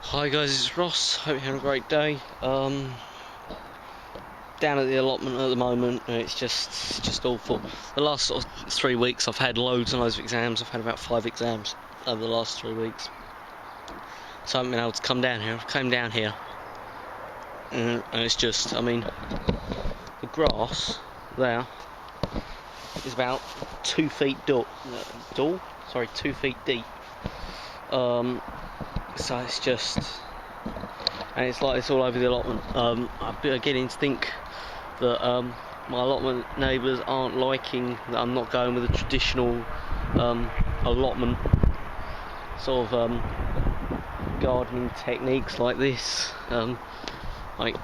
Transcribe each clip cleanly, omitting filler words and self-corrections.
Hi guys, it's Ross. Hope you're having a great day. Down at the allotment at the moment, and it's just awful. The last sort of 3 weeks I've had loads and loads of exams. I've had about 5 exams over the last 3 weeks. So I haven't been able to come down here. I came down here and it's just, I mean, the grass there is about 2 feet 2 feet deep. So it's just, and it's like this all over the allotment. I'm beginning to think that my allotment neighbours aren't liking that I'm not going with the traditional allotment sort of gardening techniques like this, like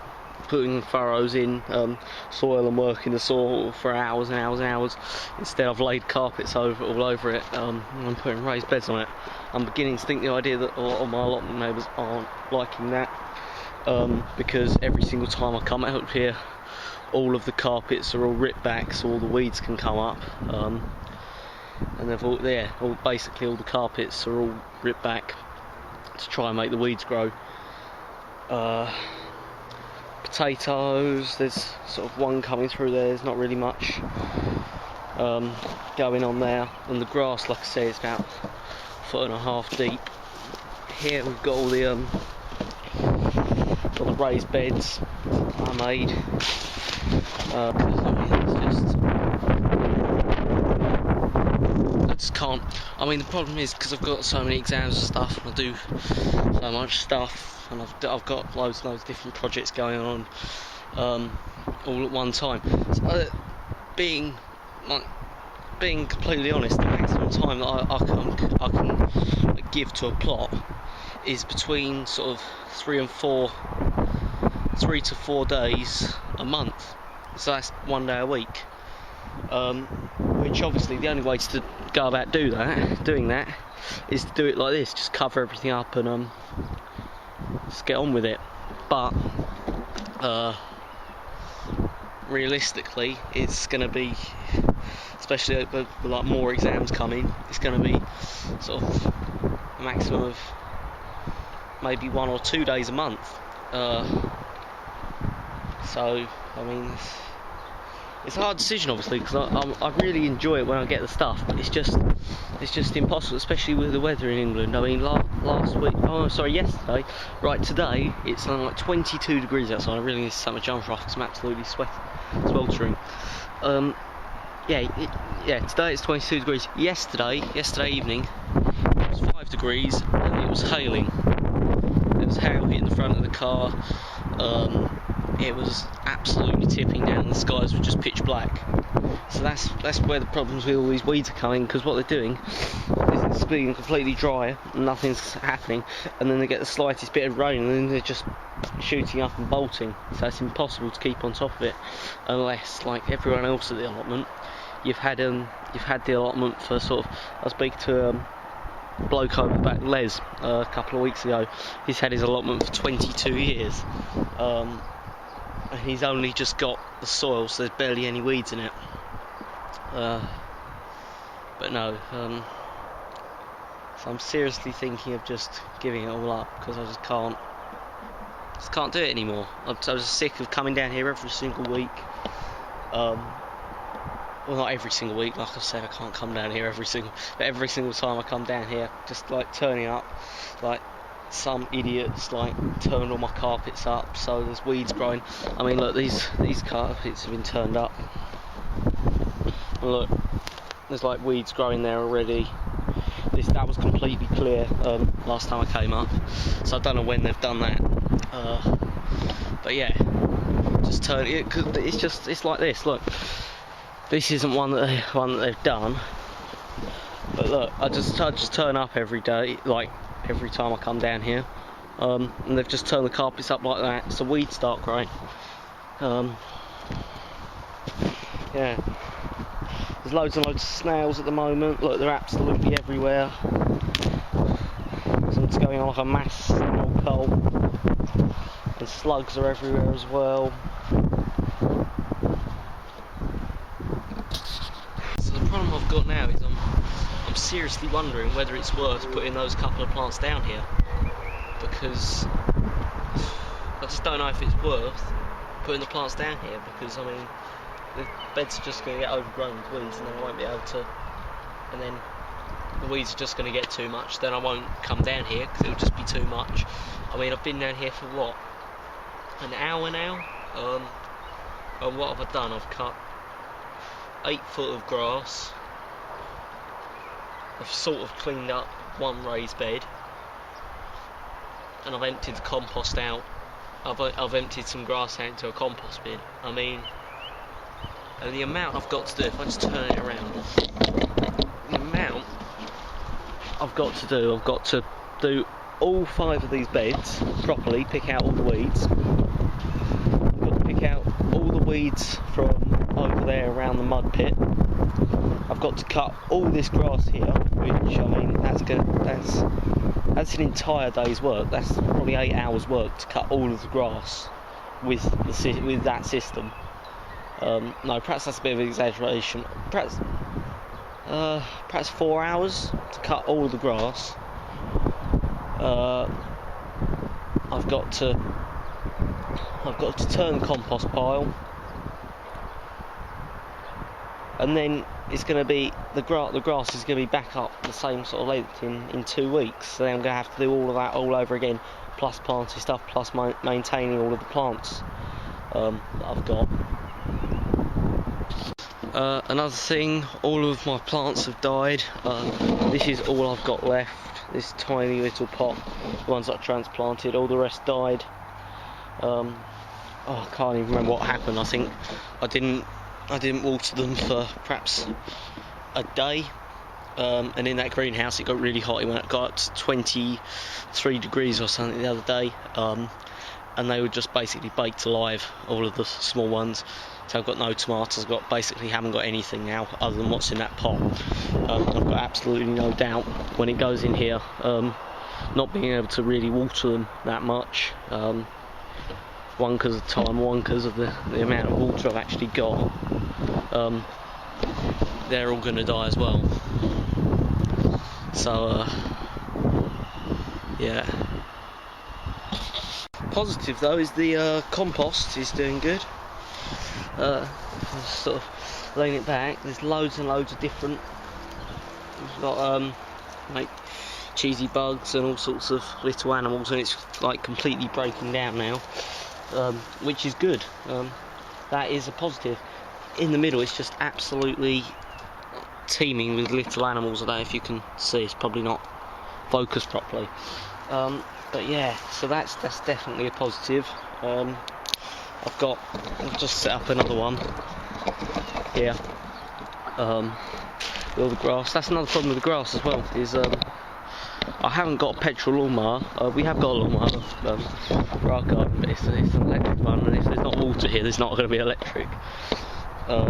putting furrows in soil and working the soil for hours and hours and hours. Instead I've laid carpets all over it, and I'm putting raised beds on it. I'm beginning to think the idea that a lot of my allotment neighbours aren't liking that, because every single time I come out here all of the carpets are all ripped back so all the weeds can come up, and they've basically all the carpets are all ripped back to try and make the weeds grow. Potatoes, there's sort of one coming through there. There's not really much going on there, and the grass, like I say, is about 1.5 foot deep. Here we've got all the raised beds I made. I just can't. I mean, the problem is because I've got so many exams and stuff, and I do so much stuff, and I've got loads of different projects going on all at one time. So, being completely honest, the maximum time that I can give to a plot is between sort of 3 to 4 days a month. So that's 1 day a week. Which obviously the only way to go about doing that is to do it like this, just cover everything up and just get on with it. But realistically, it's going to be, especially with like more exams coming, it's going to be sort of a maximum of maybe 1 or 2 days a month. So I mean, it's a hard decision obviously, because I really enjoy it when I get the stuff, but it's just impossible, especially with the weather in England. I mean, yesterday, right, today it's like 22 degrees outside. I really need to set my jumper off because I'm absolutely sweltering. Today it's 22 degrees. Yesterday evening it was 5 degrees and it was hailing. There was hail hitting the front of the car. It was absolutely tipping down. The skies were just pitch black. So that's where the problems with all these weeds are coming, because what they're doing is it's being completely dry and nothing's happening, and then they get the slightest bit of rain and then they're just shooting up and bolting. So it's impossible to keep on top of it unless, like everyone else at the allotment, you've had the allotment for sort of. I was speaking to a bloke over back, Les, a couple of weeks ago. He's had his allotment for 22 years. And he's only just got the soil, so there's barely any weeds in it. But no, so I'm seriously thinking of just giving it all up, because I just can't do it anymore. I'm just sick of coming down here every single week. Well, not every single week, like I said, I can't come down here every single time I come down here, just like turning up, like some idiots like turned all my carpets up so there's weeds growing. I mean, look, these carpets have been turned up, and look, there's like weeds growing there already. That was completely clear last time I came up, so I don't know when they've done that. But yeah, just turn it, cause it's like this. Look, this isn't one that they've done, but look, I just turn up every day, like every time I come down here, and they've just turned the carpets up like that, so weeds start growing. Yeah, there's loads and loads of snails at the moment. Look, they're absolutely everywhere. So it's going on like a mass snail cull, and slugs are everywhere as well. So the problem I've got now is I'm seriously wondering whether it's worth putting those couple of plants down here, because I just don't know if it's worth putting the plants down here, because I mean the beds are just going to get overgrown with weeds, and then I won't be able to, and then the weeds are just going to get too much, then I won't come down here because it'll just be too much. I mean, I've been down here for what, an hour now, and what have I done? I've cut 8 foot of grass, I've sort of cleaned up one raised bed, and I've emptied the compost out. I've emptied some grass out into a compost bin. I mean, and the amount I've got to do, if I just turn it around, the amount I've got to do all 5 of these beds properly, pick out all the weeds. I've got to pick out all the weeds from over there around the mud pit. I've got to cut all this grass here, which I mean that's an entire day's work. That's probably 8 hours work to cut all of the grass with that system. No, perhaps that's a bit of an exaggeration. Perhaps 4 hours to cut all of the grass. I've got to turn the compost pile, and then it's going to be the grass is going to be back up the same sort of length in 2 weeks. So then I'm going to have to do all of that all over again, plus planting stuff, plus maintaining all of the plants that I've got. Another thing, all of my plants have died. This is all I've got left. This tiny little pot, the ones that I transplanted. All the rest died. I can't even remember what happened. I think I didn't water them for perhaps a day, and in that greenhouse it got really hot. It got up to 23 degrees or something the other day, and they were just basically baked alive, all of the small ones. So I've got no tomatoes. Haven't got anything now other than what's in that pot. I've got absolutely no doubt when it goes in here, not being able to really water them that much. One because of time, one because of the amount of water I've actually got. They're all going to die as well. So yeah. Positive though is the compost is doing good. Sort of laying it back. There's loads and loads of different. We've got like cheesy bugs and all sorts of little animals, and it's like completely breaking down now, which is good. That is a positive. In the middle, it's just absolutely teeming with little animals. I don't know if you can see. It's probably not focused properly. But yeah, so that's definitely a positive. I've just set up another one here. With all the grass. That's another problem with the grass as well. Is I haven't got a petrol lawnmower. We have got a lawnmower for our garden, but it's an electric one, and if there's not water here, there's not going to be electric. So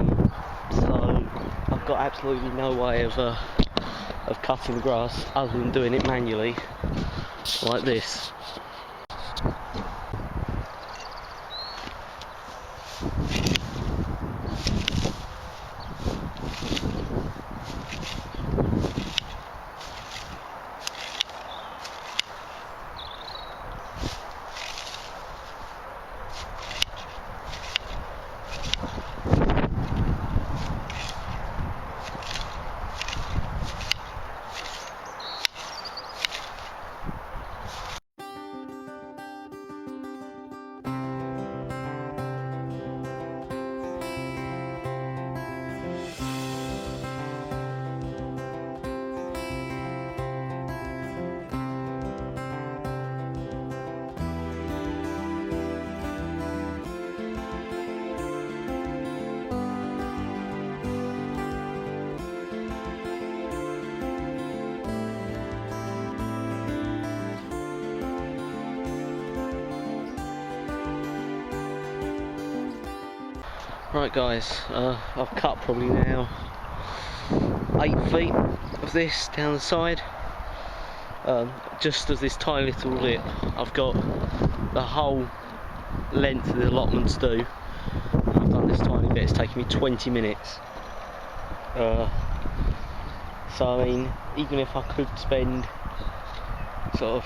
I've got absolutely no way of cutting the grass other than doing it manually, like this. Right guys, I've cut probably now 8 feet of this down the side, just as this tiny little lip. I've got the whole length of the allotments due. I've done this tiny bit. It's taken me 20 minutes. So I mean, even if I could spend sort of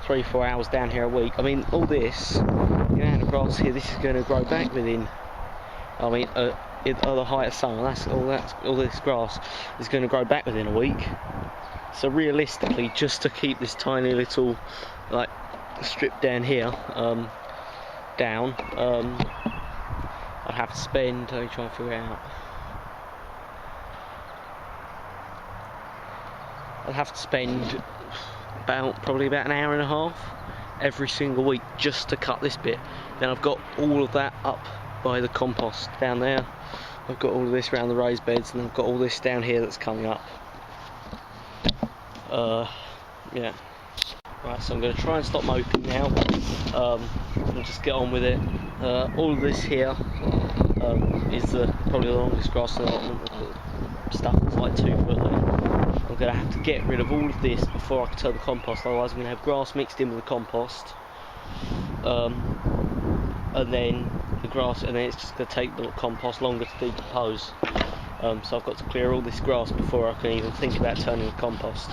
3-4 hours down here a week. I mean, all this, the amount of grass here, this is going to grow back within, I mean, at the height of summer, all this grass is going to grow back within a week. So realistically, just to keep this tiny little, like, strip down here, down, I'd have to spend, let me try and figure it out. I'd have to spend probably about an hour and a half every single week just to cut this bit. Then I've got all of that up by the compost down there. I've got all of this around the raised beds, and I've got all this down here that's coming up. Yeah. Right, so I'm going to try and stop moping now, and just get on with it. All of this here is probably the longest grass in the allotment. Stuff that's like 2 foot long. I'm going to have to get rid of all of this before I can turn the compost, otherwise I'm going to have grass mixed in with the compost, and then the grass, and then it's just going to take the compost longer to decompose. So I've got to clear all this grass before I can even think about turning the compost.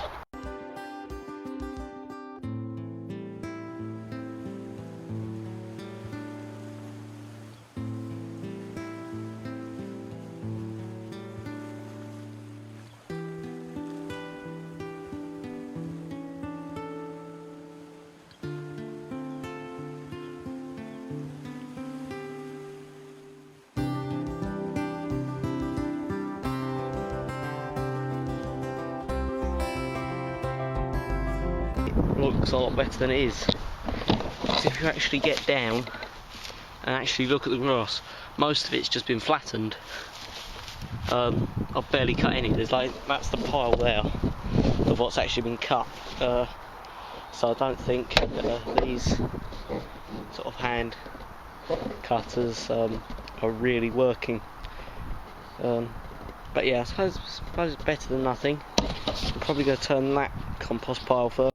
Looks a lot better than it is. Because if you actually get down and actually look at the grass, most of it's just been flattened. I've barely cut any. That's the pile there of what's actually been cut. So I don't think these sort of hand cutters are really working. But yeah, I suppose it's better than nothing. I'm probably going to turn that compost pile first.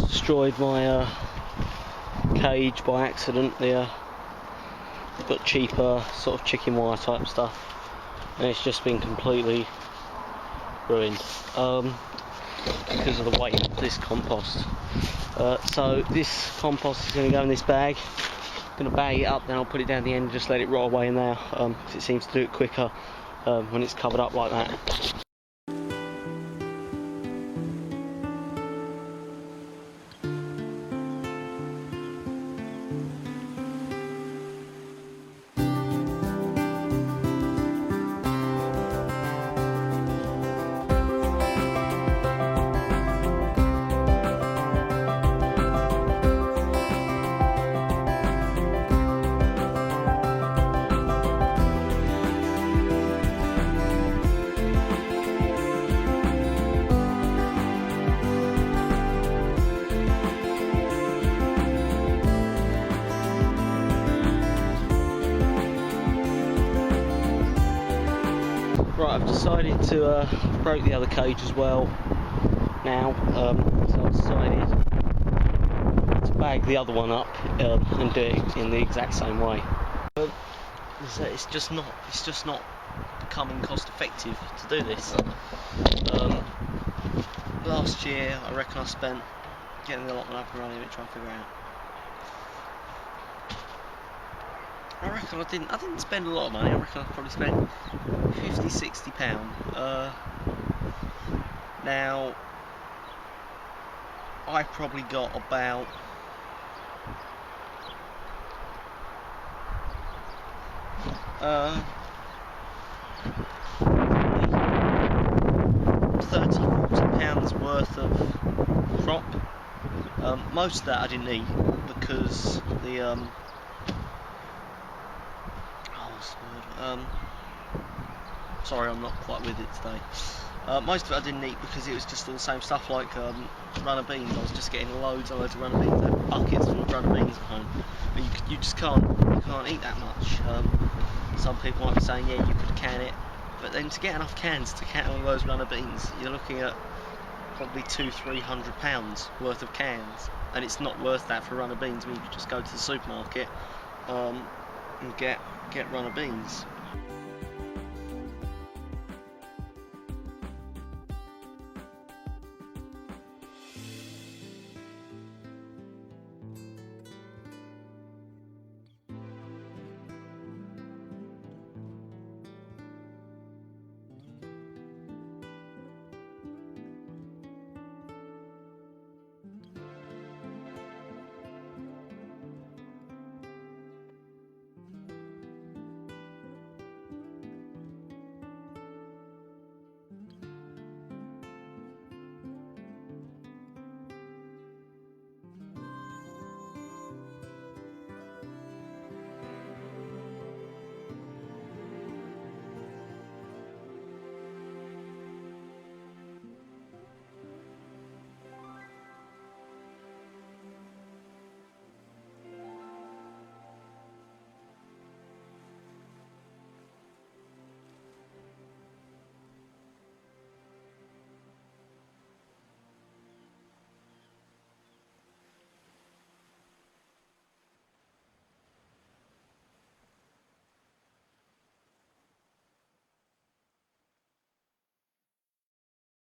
Destroyed my cage by accident. Got cheaper sort of chicken wire type stuff, and it's just been completely ruined because of the weight of this compost. So this compost is going to go in this bag. I'm going to bag it up, then I'll put it down the end and just let it rot away in there, because it seems to do it quicker when it's covered up like that. Right, I've decided to broke the other cage as well now, so I've decided to bag the other one up and do it in the exact same way. It's just not becoming cost effective to do this. Last year I reckon I spent getting the allotment up and running and trying to figure out. I reckon I didn't spend a lot of money. I reckon I probably spent £50–60. Now I probably got about £30–40 worth of crop. Most of that I didn't eat because the what's the word? Sorry, I'm not quite with it today. Most of it I didn't eat because it was just all the same stuff, like runner beans. I was just getting loads and loads of runner beans. I had buckets full of runner beans at home. But you just can't eat that much. Some people might be saying, yeah, you could can it, but then to get enough cans to can all those runner beans, you're looking at probably £200–300 worth of cans, and it's not worth that for runner beans. I mean, you could just go to the supermarket and get runner beans.